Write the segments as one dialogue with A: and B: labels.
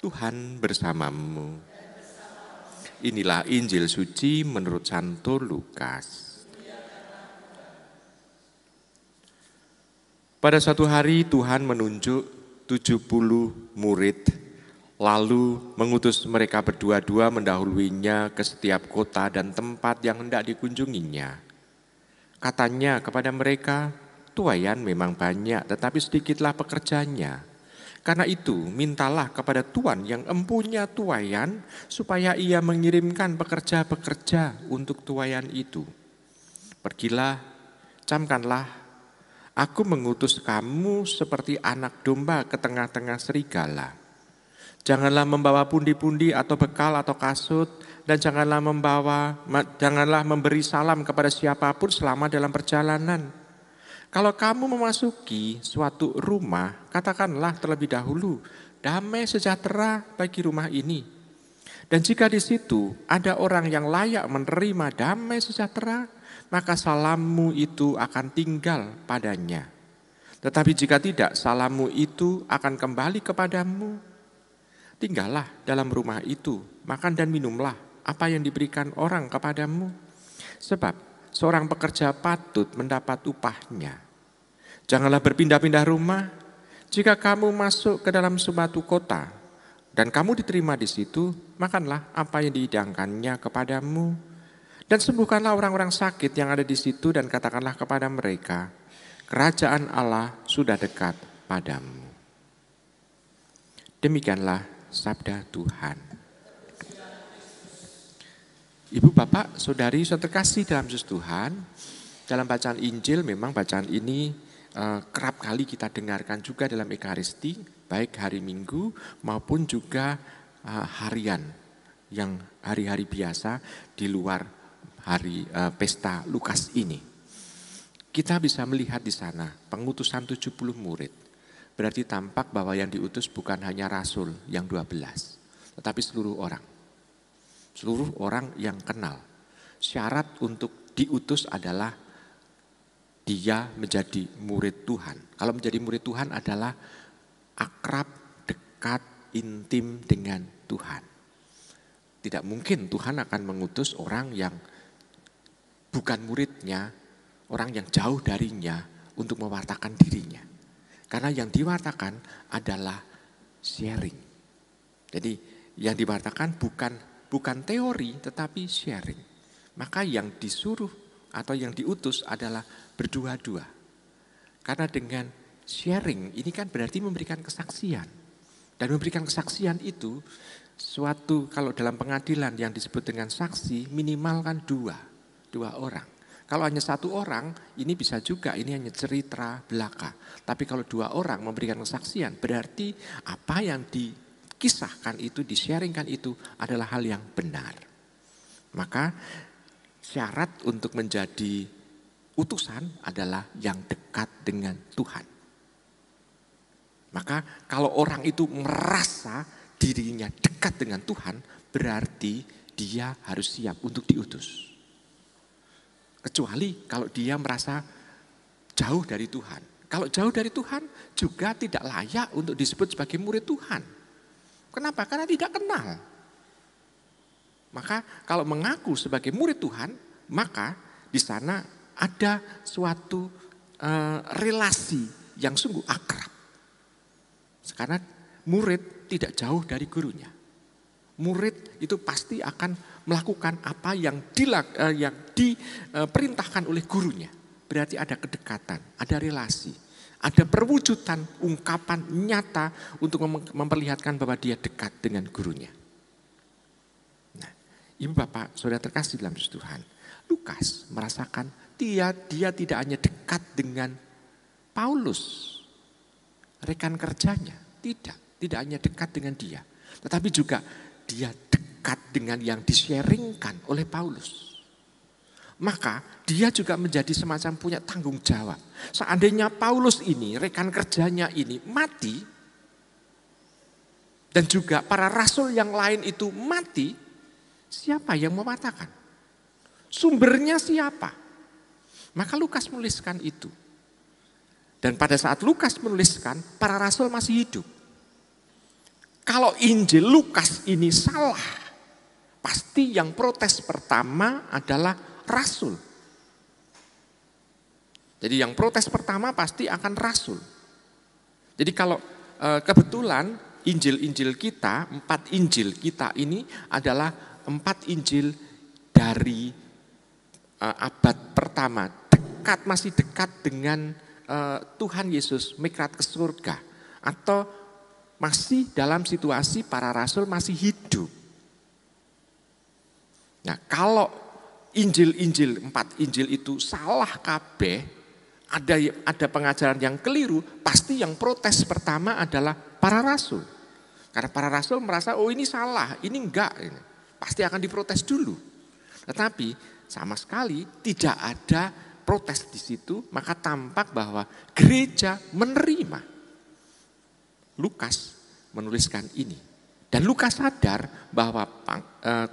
A: Tuhan bersamamu. Inilah Injil suci menurut Santo Lukas. Pada suatu hari Tuhan menunjuk 70 murid, lalu mengutus mereka berdua-dua mendahuluinya ke setiap kota dan tempat yang hendak dikunjunginya. Katanya kepada mereka, tuaian memang banyak tetapi sedikitlah pekerjanya. Karena itu mintalah kepada Tuhan yang empunya tuaian supaya ia mengirimkan pekerja-pekerja untuk tuaian itu. Pergilah, camkanlah, aku mengutus kamu seperti anak domba ke tengah-tengah serigala. Janganlah membawa pundi-pundi atau bekal atau kasut, dan janganlah memberi salam kepada siapapun selama dalam perjalanan. Kalau kamu memasuki suatu rumah, katakanlah terlebih dahulu, damai sejahtera bagi rumah ini. Dan jika di situ ada orang yang layak menerima damai sejahtera, maka salammu itu akan tinggal padanya. Tetapi jika tidak, salammu itu akan kembali kepadamu. Tinggallah dalam rumah itu, makan dan minumlah apa yang diberikan orang kepadamu. Sebab seorang pekerja patut mendapat upahnya. Janganlah berpindah-pindah rumah. Jika kamu masuk ke dalam suatu kota dan kamu diterima di situ, makanlah apa yang dihidangkannya kepadamu. Dan sembuhkanlah orang-orang sakit yang ada di situ dan katakanlah kepada mereka, kerajaan Allah sudah dekat padamu. Demikianlah sabda Tuhan. Ibu, Bapak, Saudari, saudara terkasih dalam Yesus Tuhan, dalam bacaan Injil memang bacaan ini kerap kali kita dengarkan juga dalam Ekaristi, baik hari Minggu maupun juga harian yang hari-hari biasa di luar hari pesta Lukas ini. Kita bisa melihat di sana pengutusan 70 murid. Berarti tampak bahwa yang diutus bukan hanya rasul yang 12, tetapi seluruh orang. Seluruh orang yang kenal. Syarat untuk diutus adalah dia menjadi murid Tuhan. Kalau menjadi murid Tuhan adalah akrab, dekat, intim dengan Tuhan. Tidak mungkin Tuhan akan mengutus orang yang bukan muridnya, orang yang jauh darinya untuk mewartakan dirinya. Karena yang diwartakan adalah sharing. Jadi yang diwartakan bukan teori tetapi sharing. Maka yang disuruh atau yang diutus adalah berdua-dua. Karena dengan sharing ini kan berarti memberikan kesaksian. Dan memberikan kesaksian itu suatu, kalau dalam pengadilan yang disebut dengan saksi minimal kan dua orang. Kalau hanya satu orang ini bisa juga ini hanya cerita belaka. Tapi kalau dua orang memberikan kesaksian berarti apa yang dikisahkan itu, di-sharingkan itu adalah hal yang benar. Maka syarat untuk menjadi utusan adalah yang dekat dengan Tuhan. Maka kalau orang itu merasa dirinya dekat dengan Tuhan, berarti dia harus siap untuk diutus. Kecuali kalau dia merasa jauh dari Tuhan. Kalau jauh dari Tuhan juga tidak layak untuk disebut sebagai murid Tuhan. Kenapa? Karena tidak kenal. Maka kalau mengaku sebagai murid Tuhan, maka di sana ada suatu relasi yang sungguh akrab. Karena murid tidak jauh dari gurunya. Murid itu pasti akan melakukan apa yang diperintahkan oleh gurunya. Berarti ada kedekatan, ada relasi, ada perwujudan ungkapan nyata untuk memperlihatkan bahwa dia dekat dengan gurunya. Nah, Ibu Bapak, Saudara terkasih dalam Tuhan, Lukas merasakan dia tidak hanya dekat dengan Paulus, rekan kerjanya, tidak hanya dekat dengan dia, tetapi juga dia dekat dengan yang di-sharingkan oleh Paulus. Maka dia juga menjadi semacam punya tanggung jawab. Seandainya Paulus ini, rekan kerjanya ini mati, dan juga para rasul yang lain itu mati, siapa yang mematakan? Sumbernya siapa? Maka Lukas menuliskan itu. Dan pada saat Lukas menuliskan, para rasul masih hidup. kalau Injil Lukas ini salah, pasti yang protes pertama adalah rasul. Jadi yang protes pertama pasti akan rasul. Jadi kalau kebetulan Injil-Injil kita, 4 Injil kita ini adalah 4 Injil dari abad pertama, masih dekat dengan Tuhan Yesus mikrat ke surga, atau masih dalam situasi para rasul masih hidup. Nah, kalau Injil-Injil, 4 Injil itu salah kabeh, ada pengajaran yang keliru, pasti yang protes pertama adalah para rasul. Karena para rasul merasa, oh ini salah, ini enggak. Pasti akan diprotes dulu. Tetapi sama sekali tidak ada protes di situ, maka tampak bahwa gereja menerima. Lukas menuliskan ini. Dan Lukas sadar bahwa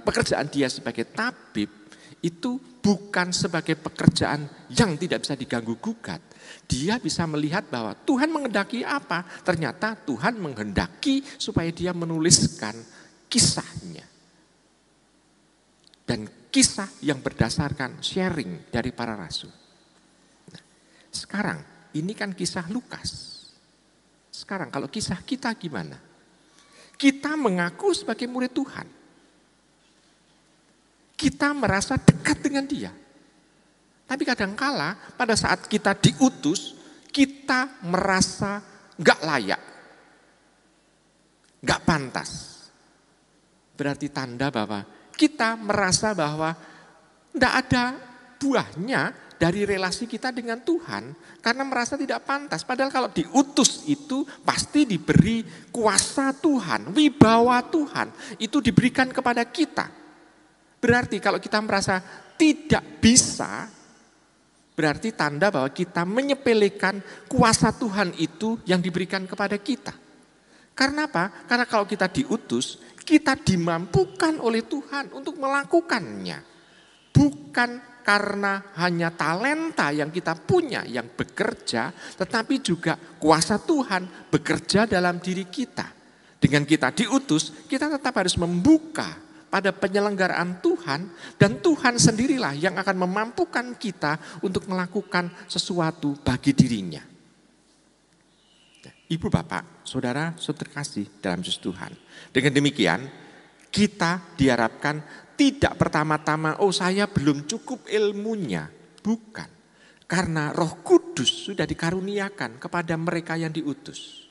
A: pekerjaan dia sebagai tabib itu bukan sebagai pekerjaan yang tidak bisa diganggu gugat. Dia bisa melihat bahwa Tuhan menghendaki apa. Ternyata Tuhan menghendaki supaya dia menuliskan kisahnya. Dan kisah yang berdasarkan sharing dari para rasul. Nah, sekarang ini kan kisah Lukas. Sekarang kalau kisah kita gimana? Kita mengaku sebagai murid Tuhan. Kita merasa dekat dengan dia. Tapi kadangkala pada saat kita diutus, kita merasa gak layak. Gak pantas. Berarti tanda bahwa kita merasa bahwa tidak ada buahnya dari relasi kita dengan Tuhan. Karena merasa tidak pantas. Padahal kalau diutus itu pasti diberi kuasa Tuhan, wibawa Tuhan. Itu diberikan kepada kita. Berarti kalau kita merasa tidak bisa, berarti tanda bahwa kita menyepelekan kuasa Tuhan itu yang diberikan kepada kita. Karena apa? Karena kalau kita diutus, kita dimampukan oleh Tuhan untuk melakukannya. Bukan karena hanya talenta yang kita punya yang bekerja, tetapi juga kuasa Tuhan bekerja dalam diri kita. Dengan kita diutus, kita tetap harus membuka pada penyelenggaraan Tuhan, dan Tuhan sendirilah yang akan memampukan kita untuk melakukan sesuatu bagi dirinya. Ibu, Bapak, Saudara, saudara kasih dalam Yesus Tuhan. Dengan demikian, kita diharapkan tidak pertama-tama, oh saya belum cukup ilmunya. Bukan. Karena Roh Kudus sudah dikaruniakan kepada mereka yang diutus.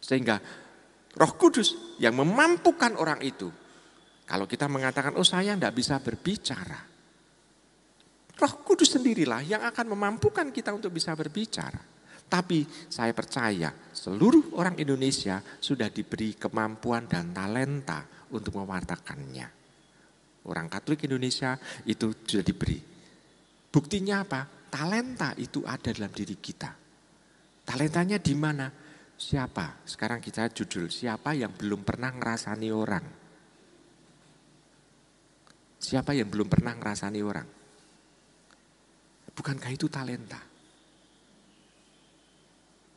A: Sehingga Roh Kudus yang memampukan orang itu. Kalau kita mengatakan, oh saya tidak bisa berbicara. Roh Kudus sendirilah yang akan memampukan kita untuk bisa berbicara. Tapi saya percaya seluruh orang Indonesia sudah diberi kemampuan dan talenta untuk mewartakannya. Orang Katolik Indonesia itu sudah diberi. Buktinya apa? Talenta itu ada dalam diri kita. Talentanya di mana? Siapa? Sekarang kita judul, siapa yang belum pernah ngerasani orang? Siapa yang belum pernah ngerasani orang? Bukankah itu talenta?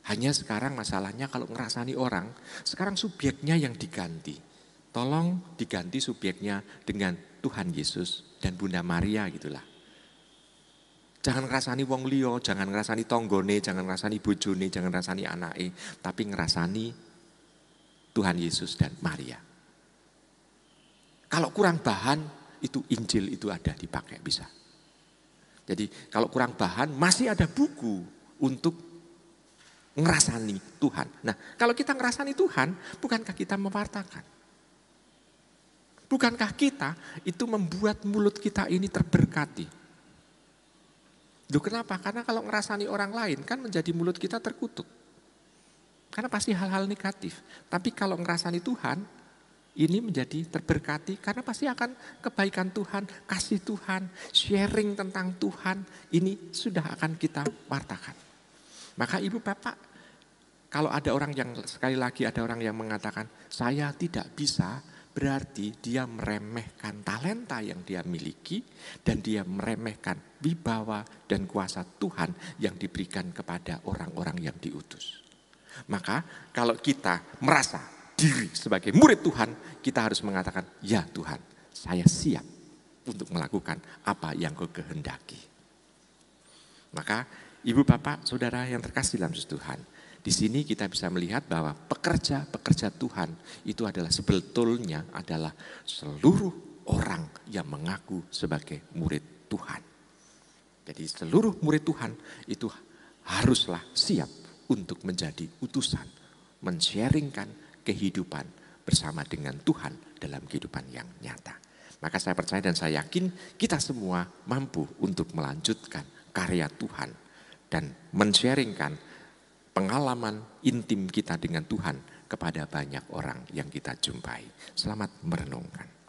A: Hanya sekarang masalahnya kalau ngerasani orang, sekarang subjeknya yang diganti. Tolong diganti subjeknya dengan Tuhan Yesus dan Bunda Maria gitulah. Jangan ngerasani wong liya, jangan ngerasani tonggone, jangan ngerasani bojone, jangan ngerasani anake, tapi ngerasani Tuhan Yesus dan Maria. Kalau kurang bahan, itu Injil itu ada dipakai bisa. Jadi kalau kurang bahan masih ada buku untuk ngerasani Tuhan. Nah kalau kita ngerasani Tuhan, bukankah kita mewartakan? Bukankah kita itu membuat mulut kita ini terberkati? Loh kenapa? Karena kalau ngerasani orang lain kan menjadi mulut kita terkutuk. Karena pasti hal-hal negatif. Tapi kalau ngerasani Tuhan, ini menjadi terberkati karena pasti akan kebaikan Tuhan, kasih Tuhan, sharing tentang Tuhan, ini sudah akan kita wartakan. Maka Ibu Bapak, kalau ada orang yang, sekali lagi ada orang yang mengatakan, saya tidak bisa, berarti dia meremehkan talenta yang dia miliki, dan dia meremehkan wibawa dan kuasa Tuhan yang diberikan kepada orang-orang yang diutus. Maka kalau kita merasa diri sebagai murid Tuhan, kita harus mengatakan, ya Tuhan, saya siap untuk melakukan apa yang Kau kehendaki. Maka ibu bapak saudara yang terkasih dalam Tuhan, di sini kita bisa melihat bahwa pekerja Tuhan itu adalah sebetulnya adalah seluruh orang yang mengaku sebagai murid Tuhan. Jadi seluruh murid Tuhan itu haruslah siap untuk menjadi utusan, men-sharingkan kehidupan bersama dengan Tuhan dalam kehidupan yang nyata. Maka saya percaya dan saya yakin kita semua mampu untuk melanjutkan karya Tuhan dan men-sharingkan pengalaman intim kita dengan Tuhan kepada banyak orang yang kita jumpai. Selamat merenungkan.